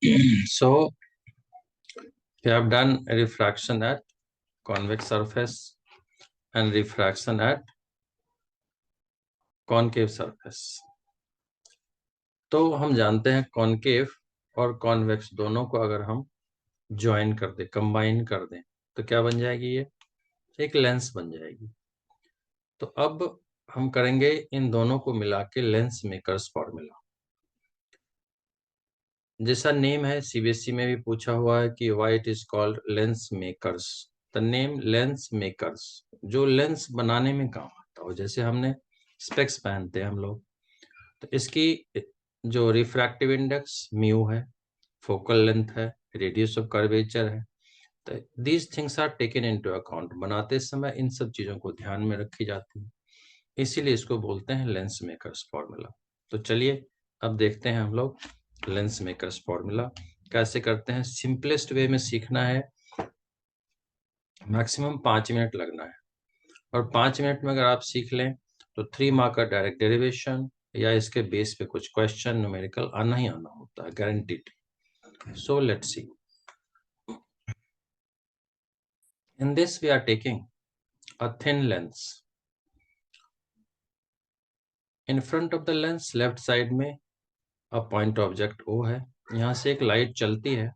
So we have done refraction at convex surface and refraction at concave surface. तो हम जानते हैं concave और कॉन्वेक्स दोनों को अगर हम ज्वाइन कर दें, कंबाइन कर दें, तो क्या बन जाएगी? ये एक लेंस बन जाएगी। तो अब हम करेंगे इन दोनों को मिला के लेंस मेकर्स फॉर्मूला। जैसा नेम है, सीबीएसई में भी पूछा हुआ है कि why it is called lens makers. The name lens makers, जो लेंस बनाने में काम आता हो। जैसे हमने स्पेक्स पहनते हैं हम लोग, तो इसकी जो रिफ्रैक्टिव इंडेक्स म्यू है, फोकल लेंथ है, रेडियस ऑफ कर्वेचर है, तो these things are taken into account. बनाते समय इन सब चीजों को ध्यान में रखी जाती है, इसीलिए इसको बोलते हैं लेंस मेकर्स फॉर्मूला। तो चलिए अब देखते हैं हम लोग लेंस मेकर्स फॉर्मूला कैसे करते हैं। सिंपलेस्ट वे में सीखना है, मैक्सिमम 5 मिनट लगना है, और 5 मिनट में अगर आप सीख लें तो 3 मार्क का डायरेक्ट डेरिवेशन या इसके बेस पे कुछ क्वेश्चन न्यूमेरिकल आना ही आना होता है, guaranteed. So let's see. In this we are taking a thin lens. In front of the lens left side में अ पॉइंट ऑब्जेक्ट O है। यहाँ से एक लाइट चलती है,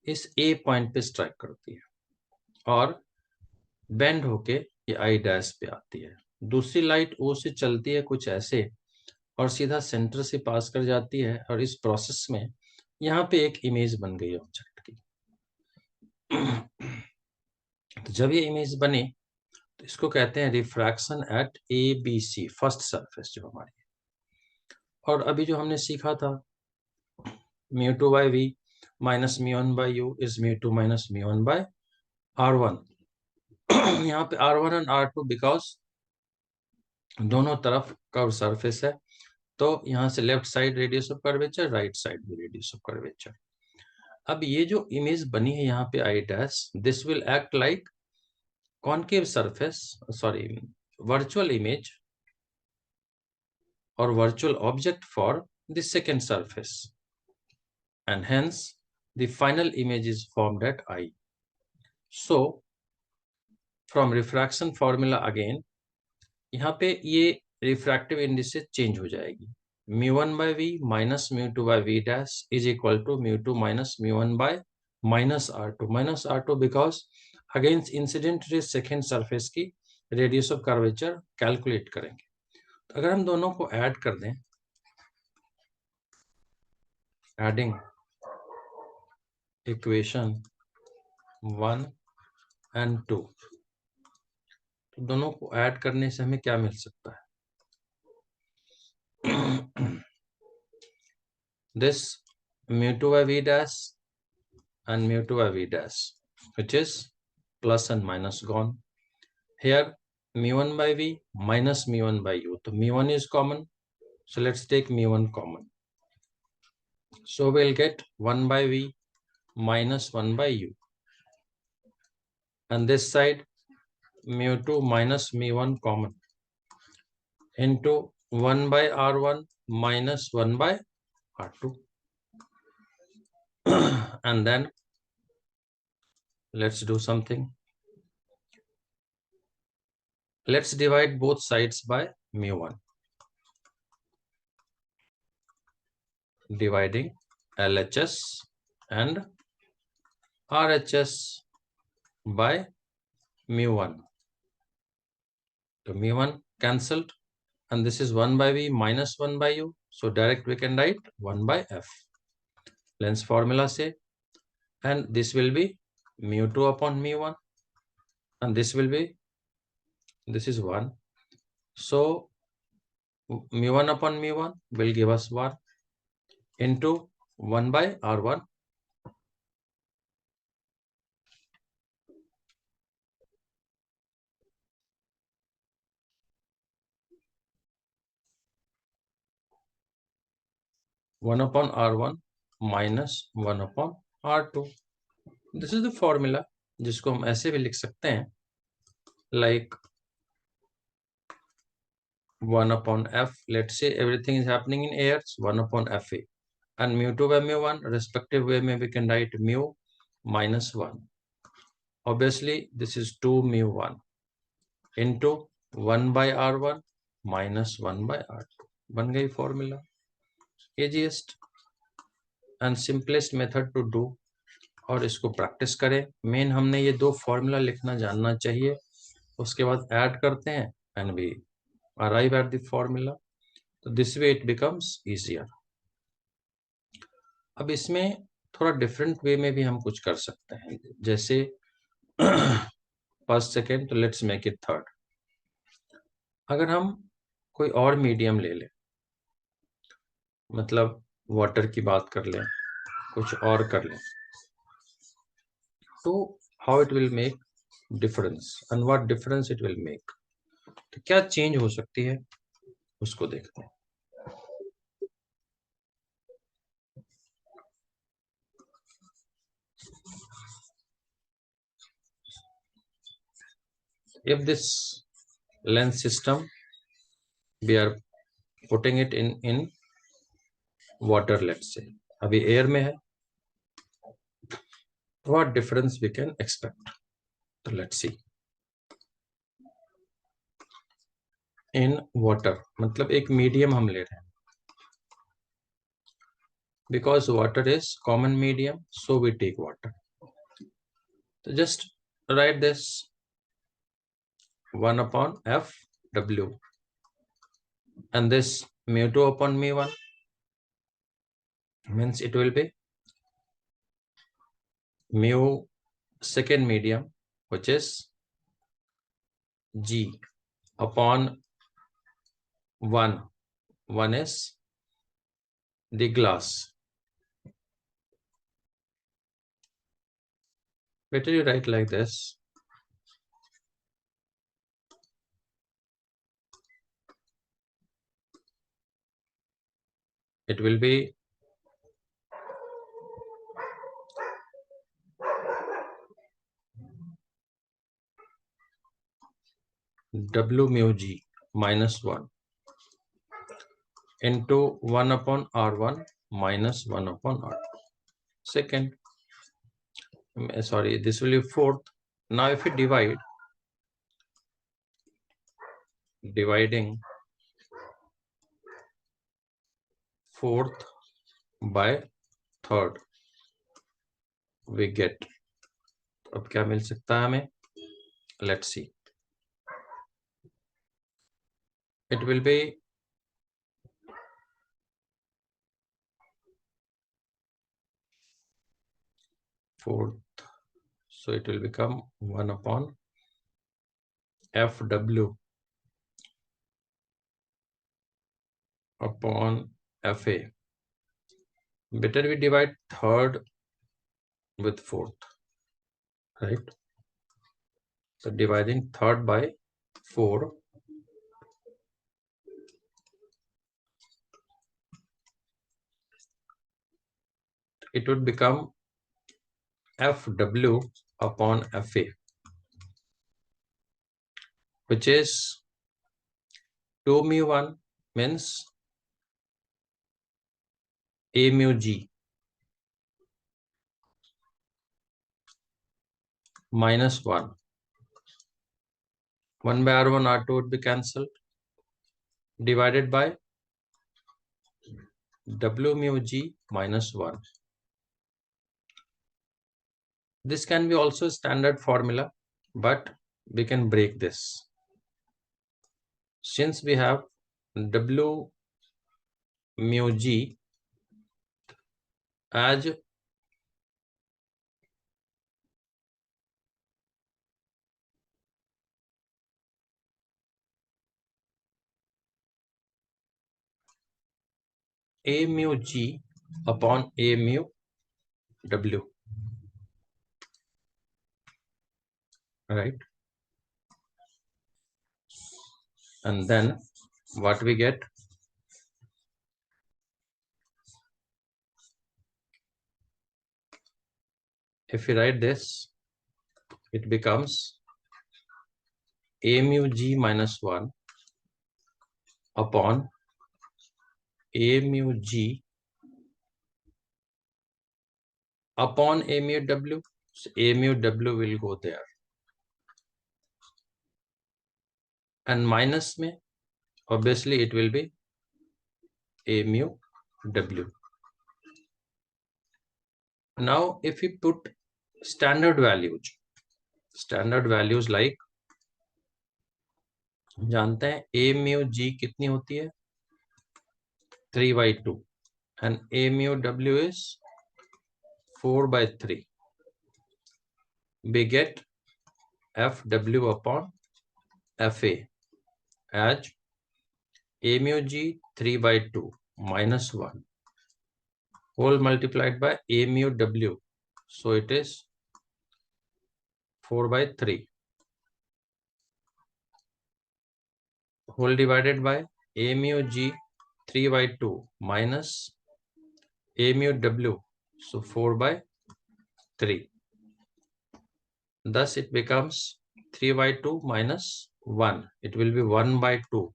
इस A पॉइंट पे स्ट्राइक करती है और बेंड होके ये आई डैश पे आती है। दूसरी लाइट O से चलती है कुछ ऐसे और सीधा सेंटर से पास कर जाती है, और इस प्रोसेस में यहाँ पे एक इमेज बन गई ऑब्जेक्ट की। तो जब ये इमेज बने तो इसको कहते हैं refraction at ABC, first surface जो हमारी। और अभी जो हमने सीखा था μ2/v minus μ1/u is μ2 minus μ1/r1। यहाँ पे R1 और R2 बिकॉज दोनों तरफ कर्व सरफेस है, तो यहाँ से left side radius of curvature, right side भी रेडियस ऑफ कर्वेचर। अब ये जो इमेज बनी है यहाँ पे I dash, this will act like concave surface, sorry virtual image or virtual object for the second surface, and hence the final image is formed at I. So from refraction formula again, यहाँ पे ये refractive indices change हो जाएगी। μ1/v minus μ2/v dash is equal to μ2 minus μ1/-r2 because against incident rays second surface की radius of curvature calculate करेंगे। तो अगर हम दोनों को ऐड कर दें, एडिंग इक्वेशन 1 and 2, तो दोनों को ऐड करने से हमें क्या मिल सकता है? This μ2/v dash and μ2/v dash, which is plus and minus gone. Here μ1/v minus μ1/u, so μ1 is common, so let's take μ1 common. So we'll get 1/v minus 1/u, and this side μ2 minus μ1 common into 1/r1 minus 1/r2. And then let's do something. Let's divide both sides by μ1. Dividing LHS and RHS by μ1. So μ1 cancelled, and this is 1/v minus 1/u. So direct we can write 1/f. Lens formula say, and this will be μ2 upon μ1, and this will be, this is 1. So μ1 upon μ1 will give us 1 into 1/r1 . 1 upon r1 minus 1 upon r2. This is the formula, जिसको हम ऐसे भी लिख सकते हैं like 1 upon f. Let's say everything is happening in airs, 1 upon fa, and mu2 by mu1 respective way में we can write mu minus 1. Obviously this is 2 mu1 into 1 by r1 minus 1 by r2. बन गई formula. easiest and simplest method to do. और इसको practice करें. Main हमने ये दो formula लिखना जानना चाहिए, उसके बाद ऐड करते हैं and we arrive at the formula. तो this way it becomes easier. अब इसमें थोड़ा डिफरेंट वे में भी हम कुछ कर सकते हैं, जैसे फर्स्ट सेकेंड, तो लेट्स मेक इट थर्ड. अगर हम कोई और मीडियम ले लें, मतलब वाटर की बात कर लें, कुछ और कर लें, तो how it will make difference and what difference it will make. तो क्या चेंज हो सकती है उसको देखते हैं. If this lens system we are putting it in water, let's say अभी एयर में है, what difference we can expect. So let's see. in water मतलब एक मीडियम हम ले रहे हैं, because water is common medium, so we take water. So just write this 1 upon f w, and this mu2 upon mu1 means it will be mu second medium, which is g upon 1 is the glass. Better you write like this. It will be w mu g minus 1 into 1 upon r1 minus 1 upon r2. Second, sorry, this will be fourth. Now if we dividing fourth by third, we get, अब क्या मिल सकता है हमें? Let's see. It will be fourth, so it will become 1 upon fw upon fa. Better we divide third with fourth, right? So dividing third by 4, it would become fw upon fa, which is 2 mu1 means a mu g minus 1. 1 by r1 r2 would be cancelled, divided by w mu g minus 1. This can be also standard formula, but we can break this. Since we have w mu g as a mu g upon a mu w, right? And then what we get? If we write this, it becomes a mu g minus 1 upon a mu g upon A mu W. So A mu W will go there. And minus में, obviously it will be A mu W. Now if we put standard values like, जानते हैं A mu G कितनी होती है? 3/2 and A mu W is 4/3. We get FW upon FA as A mu G 3/2 minus 1 whole multiplied by A mu W. So it is 4/3 whole divided by A mu G 3/2 minus A mu W. So 4/3. Thus it becomes 3/2 minus 1. It will be 1/2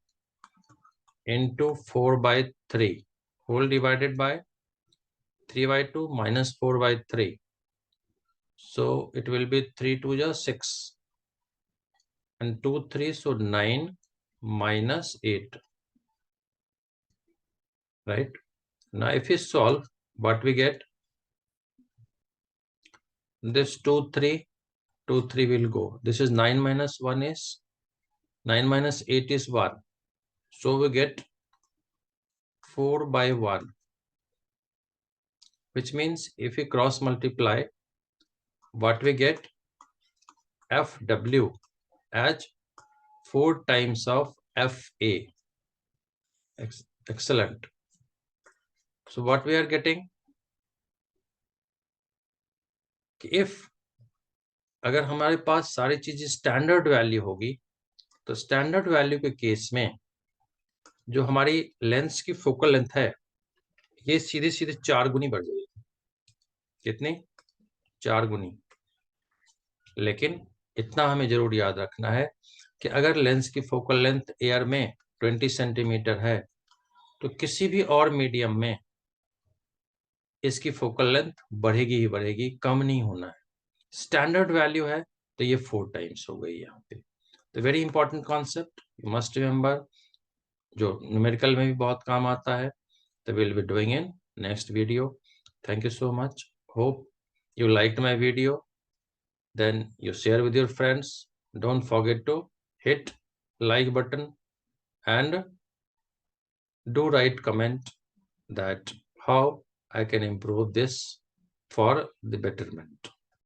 into 4/3 whole divided by 3/2 minus 4/3. So it will be 3 2 is 6 and 2 3, so 9 minus 8. Right? Now if we solve, what we get? This 2 3 will go. This is 9 minus 1 is 9 minus 8 is 1. So we get 4/1, which means if we cross multiply, what we get? FW as 4 times of FA. Excellent. So what we are getting? If अगर हमारे पास सारी चीजें standard value होगी, तो standard value के case में जो हमारी लेंस की फोकल लेंथ है, ये सीधे सीधे 4 गुनी बढ़ जाएगी. कितनी? 4 गुनी. लेकिन इतना हमें जरूर याद रखना है कि अगर लेंस की फोकल लेंथ एयर में 20 सेंटीमीटर है, तो किसी भी और मीडियम में इसकी फोकल लेंथ बढ़ेगी ही बढ़ेगी, कम नहीं होना है. स्टैंडर्ड वैल्यू है तो ये 4 टाइम्स हो गई यहाँ पे. तो very important concept, you must remember, जो न्यूमेरिकल में भी बहुत काम आता है. तो will be doing in next video. Thank you so much. Hope you liked my video. Then you share with your friends. Don't forget to hit like button and do write comment that how I can improve this for the betterment.